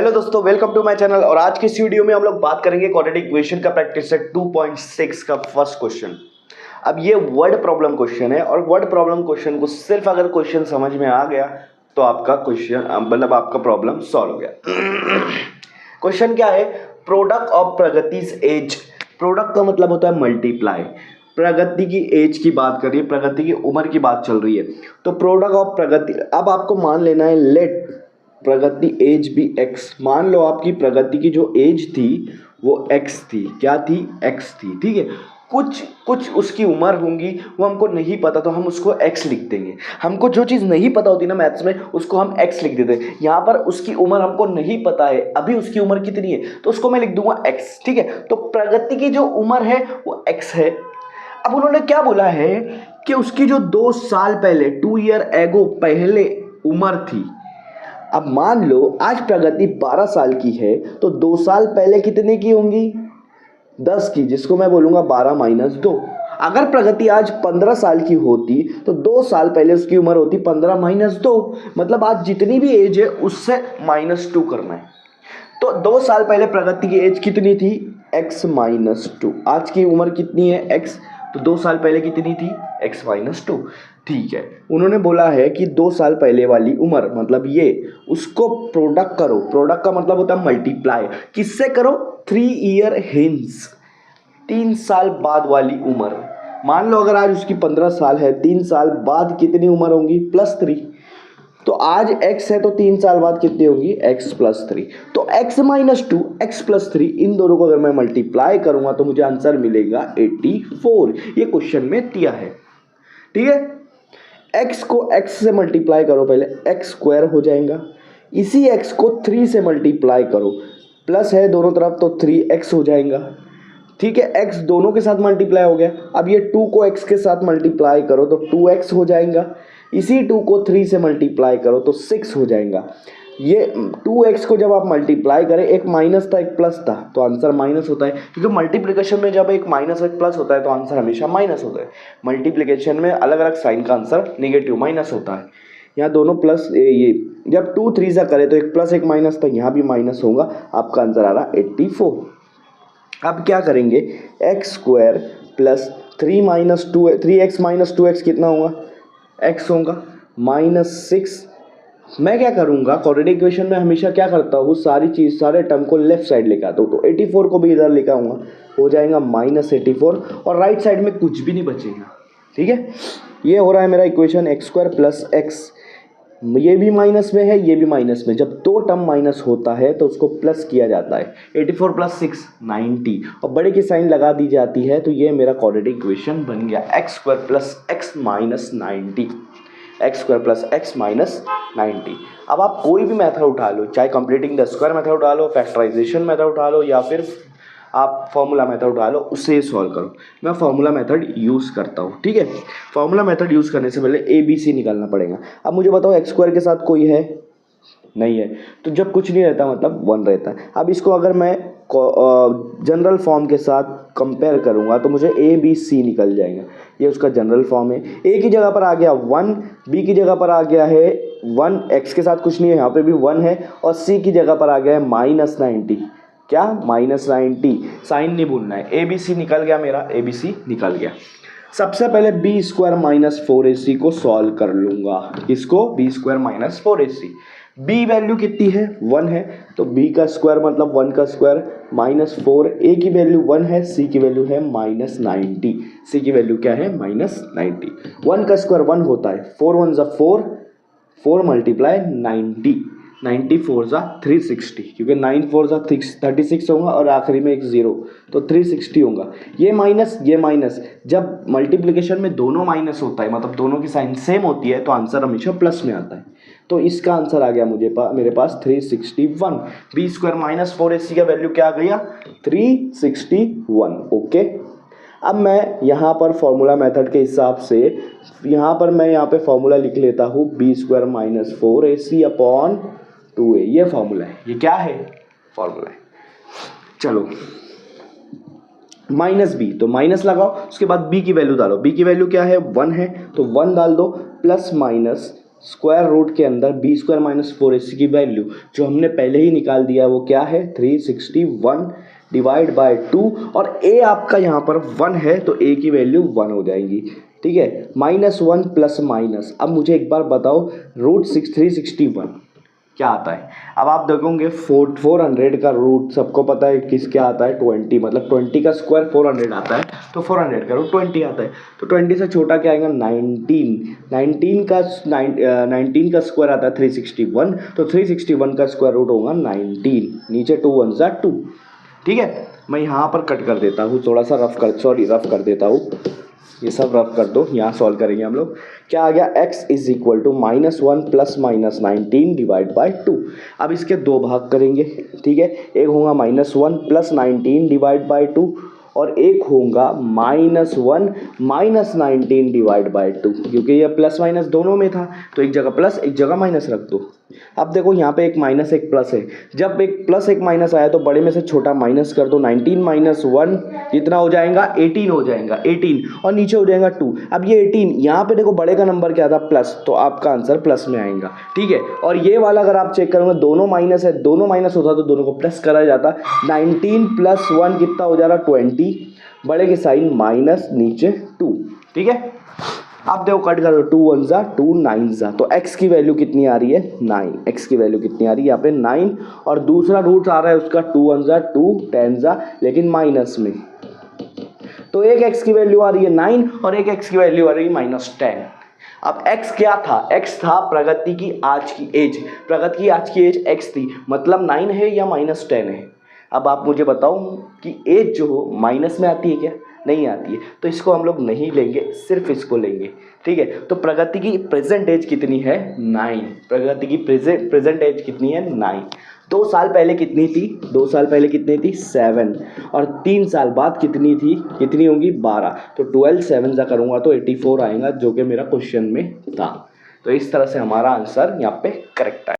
Hello दोस्तों, welcome to my channel. और आज की इस वीडियो में हम लोग बात करेंगे क्वाड्रेटिक इक्वेशन का प्रैक्टिस सेट 2.6 का फर्स्ट क्वेश्चन। अब ये वर्ड प्रॉब्लम क्वेश्चन है और वर्ड प्रॉब्लम क्वेश्चन को सिर्फ अगर क्वेश्चन समझ में आ गया तो आपका क्वेश्चन मतलब आपका प्रॉब्लम सॉल्व हो गया। क्वेश्चन क्या है? प्रोडक्ट ऑफ प्रगतिज एज। प्रोडक्ट का मतलब होता है मल्टीप्लाई। प्रगति की एज की बात करिए, प्रगति की उम्र की बात चल रही है, तो प्रोडक्ट ऑफ प्रगति। अब आपको मान लेना है लेट प्रगति एज भी x। मान लो आपकी प्रगति की जो एज थी वो x थी। क्या थी? x थी। ठीक है, कुछ उसकी उम्र होंगी, वो हमको नहीं पता तो हम उसको x लिख देंगे। हमको जो चीज़ नहीं पता होती ना मैथ्स में, उसको हम x लिख देते हैं। यहाँ पर उसकी उम्र हमको नहीं पता है, अभी उसकी उम्र कितनी है, तो उसको मैं लिख दूंगा x। ठीक है, तो प्रगति की जो उम्र है वो x है। अब उन्होंने क्या बोला है कि उसकी जो 2 साल पहले 2 ईयर एगो पहले उम्र थी। अब मान लो आज प्रगति 12 साल की है तो 2 साल पहले कितने की होंगी? 10 की, जिसको मैं बोलूंगा 12 माइनस 2। अगर प्रगति आज 15 साल की होती तो 2 साल पहले उसकी उम्र होती 15 माइनस 2। मतलब आज जितनी भी एज है उससे -2 करना है। तो 2 साल पहले प्रगति की एज कितनी थी? x minus 2। आज की उम्र कितनी है? x। तो 2 साल पहले कितनी थी? x minus 2। ठीक है, उन्होंने बोला है कि 2 साल पहले वाली उम्र मतलब ये, उसको प्रोडक्ट करो। प्रोडक्ट का मतलब होता है मल्टीप्लाई। किससे करो? 3 ईयर हिंस, 3 साल बाद वाली उम्र। मान लो अगर आज उसकी 15 साल है, 3 साल बाद कितनी उम्र होगी? +3। तो आज x है तो 3 साल बाद कितनी होगी? x plus 3। तो x माइनस 2, x प्लस 3, इन दोनों को अगर मैं मल्टीप्लाई करूंगा तो मुझे आंसर मिलेगा 84। ये क्वेश्चन में दिया है। ठीक है, x को x से मल्टीप्लाई करो, पहले x स्क्वायर हो जाएगा। इसी x को 3 से मल्टीप्लाई करो, प्लस है दोनों तरफ तो 3x हो जाएगा। ठीक है, x दोनों के साथ मल्टीप्लाई हो गया। अब ये 2 को x के साथ मल्टीप्लाई करो तो 2x हो जाएगा। इसी 2 को 3 से मल्टीप्लाई करो तो 6 हो जाएगा। ये 2x को जब आप मल्टीप्लाई करें, एक माइनस था एक प्लस था, तो आंसर माइनस होता है, क्योंकि मल्टीप्लिकेशन में जब एक माइनस और एक प्लस होता है तो आंसर हमेशा माइनस होता है। मल्टीप्लिकेशन में अलग अलग साइन का आंसर नेगेटिव माइनस होता है। यहाँ दोनों प्लस, ये जब 2 3 सा करे तो एक प्लस एक माइनस, तो यहाँ भी माइनस होगा। आपका आंसर आ रहा 84। अब क्या करेंगे? X square plus 3x minus 2x कितना होगा? x होगा -6। मैं क्या करूँगा, क्वाड्रेटिक इक्वेशन में हमेशा क्या करता हूँ, सारे टर्म को लेफ्ट साइड लेकर आता हूँ। तो 84 को भी इधर लेकर आऊँगा, हो जाएगा -84 और राइट साइड में कुछ भी नहीं बचेगा। ठीक है, ये हो रहा है मेरा equation x square plus x। ये भी माइनस में है, ये भी माइनस में। जब 2 टर्म माइनस होता है तो उसको प्लस किया जाता है। 84 प्लस 6 90 और बड़े की साइन लगा दी जाती है। तो ये मेरा क्वाड्रेटिक इक्वेशन बन गया x square plus x minus 90। X square plus x minus 90। अब आप कोई भी मेथड उठा लो, चाहे कंप्लीटिंग द स्क्वायर मेथड उठा लो, फैक्टराइजेशन मेथड उठा लो, या फिर आप फॉर्मूला मेथड उठा लो, उससे सॉल्व करो। मैं फॉर्मूला मेथड यूज़ करता हूँ। ठीक है, फॉर्मूला मेथड यूज़ करने से पहले ABC निकालना पड़ेगा। अब मुझे बताओ एक्स स्क्वायर के साथ कोई है? नहीं है, तो जब कुछ नहीं रहता मतलब 1 रहता है। अब इसको अगर मैं जनरल फॉर्म के साथ कंपेयर करूंगा तो मुझे ABC निकल जाएगा। ये उसका जनरल फॉर्म है। A की जगह पर आ गया 1, B की जगह पर आ गया है 1, x के साथ कुछ नहीं है, यहाँ पे भी 1 है, और C की जगह पर आ गया है -90। क्या? -90। साइन नहीं भूलना है। ABC निकल गया मेरा, ABC निकल गया। सबसे पहले b स्क्वायर माइनस 4ac को सॉल्व कर लूंगा। इसको b square minus 4ac, b value कितनी है? 1 है, तो b का स्क्वायर मतलब 1 का स्क्वायर -4। a की वैल्यू 1 है, c की वैल्यू है -90। c की वैल्यू क्या है? -90। 1 का स्क्वायर 1 होता है, 4 1 ज़ा 4, 4 मल्टीप्लाई 90, 94 ज़ा 360, क्योंकि 9 4 ज़ा 36 होगा और आखिरी में एक 0, तो 360 होगा। ये माइनस, जब मल्टीप्लिकेशन में दोनों माइनस होता है मतलब दोनों की साइन सेम होती है तो आंसर हमेशा प्लस में आता है। तो इसका आंसर आ गया मेरे पास 361। बी स्क्वायर माइनस 4ac का वैल्यू क्या आ गया? 361। ओके, अब मैं यहाँ पर फॉर्मूला मेथड के हिसाब से यहाँ पे फॉर्मूला लिख लेता हूँ b square minus 4ac upon 2a। ये फॉर्मूला है। ये क्या है? फॉर्मूला है। चलो, -b, तो माइनस लगाओ, उसके बाद b की वैल्यू डालो। b की वैल्यू क्या है? 1 है, तो 1 डाल दो, प्लस माइनस स्क्वायर रूट के अंदर बी स्क्वायर माइनस 4ac की वैल्यू जो हमने पहले ही निकाल दिया वो क्या है 361 डिवाइड बाय 2 और a आपका यहाँ पर 1 है तो a की वैल्यू 1 हो जाएगी। ठीक है, -1 प्लस माइनस। अब मुझे एक बार बताओ रूट 361 क्या आता है। अब आप देखोगे 400 का रूट सबको पता है किस क्या आता है 20, मतलब 20 का स्क्वायर 400 आता है तो 400 का रूट 20 आता है। तो 20 से छोटा क्या आएगा 19 का स्क्वायर आता है 361, तो 361 का स्क्वायर रूट होगा 19, नीचे 2 1 जा 2। ठीक है, मैं यहाँ पर कट कर देता हूँ, थोड़ा सा रफ कर देता हूँ, ये सब रफ कर दो, यहाँ सॉल्व करेंगे हम लोग। क्या आ गया x is equal to -1 plus -19 divide by 2। अब इसके दो भाग करेंगे। ठीक है, एक होगा -1 प्लस 19 डिवाइड बाई 2 और एक होगा -1 माइनस 19 डिवाइड बाई 2, क्योंकि ये प्लस माइनस दोनों में था तो एक जगह प्लस एक जगह माइनस रख दो। अब देखो यहाँ पे एक माइनस एक प्लस है, जब एक प्लस एक माइनस आया तो बड़े में से छोटा माइनस कर दो। 19 माइनस 1 कितना हो जाएगा 18 हो जाएगा, 18 और नीचे हो जाएगा 2। अब ये 18 यहाँ पे देखो बड़े का नंबर क्या था प्लस, तो आपका आंसर प्लस में आएगा। ठीक है, और ये वाला अगर आप चेक करोगे दोनों माइनस है, दोनों माइनस होता तो दोनों को प्लस करा जाता। 19 प्लस 1 कितना हो जा रहा 20, बड़े के साइन माइनस नीचे 2। ठीक है, अब देखो कट करो 2 1 जा 2 9 जा, तो x की वैल्यू कितनी आ रही है 9, x की वैल्यू कितनी आ रही है यहाँ पे 9, और दूसरा रूट आ रहा है उसका 2 1 जा 2 10 जा लेकिन माइनस में, तो एक x की वैल्यू आ रही है 9 और एक x की वैल्यू आ रही है -10। अब x क्या था, x था प्रगति की आज की एज, प्रगति की आज की एज x थी, मतलब 9 है या -10 है। अब आप मुझे बताओ कि एज जो हो माइनस में आती है क्या, नहीं आती है, तो इसको हम लोग नहीं लेंगे, सिर्फ इसको लेंगे। ठीक है, तो प्रगति की प्रेजेंट एज कितनी है 9, प्रगति की प्रेजेंट एज कितनी है 9। 2 साल पहले कितनी थी, 2 साल पहले कितनी थी 7, और 3 साल बाद कितनी थी, कितनी होंगी 12, तो 12 7 जा करूँगा तो 84 आएगा जो कि मेरा क्वेश्चन में था। तो इस तरह से हमारा आंसर यहाँ पे करेक्ट है।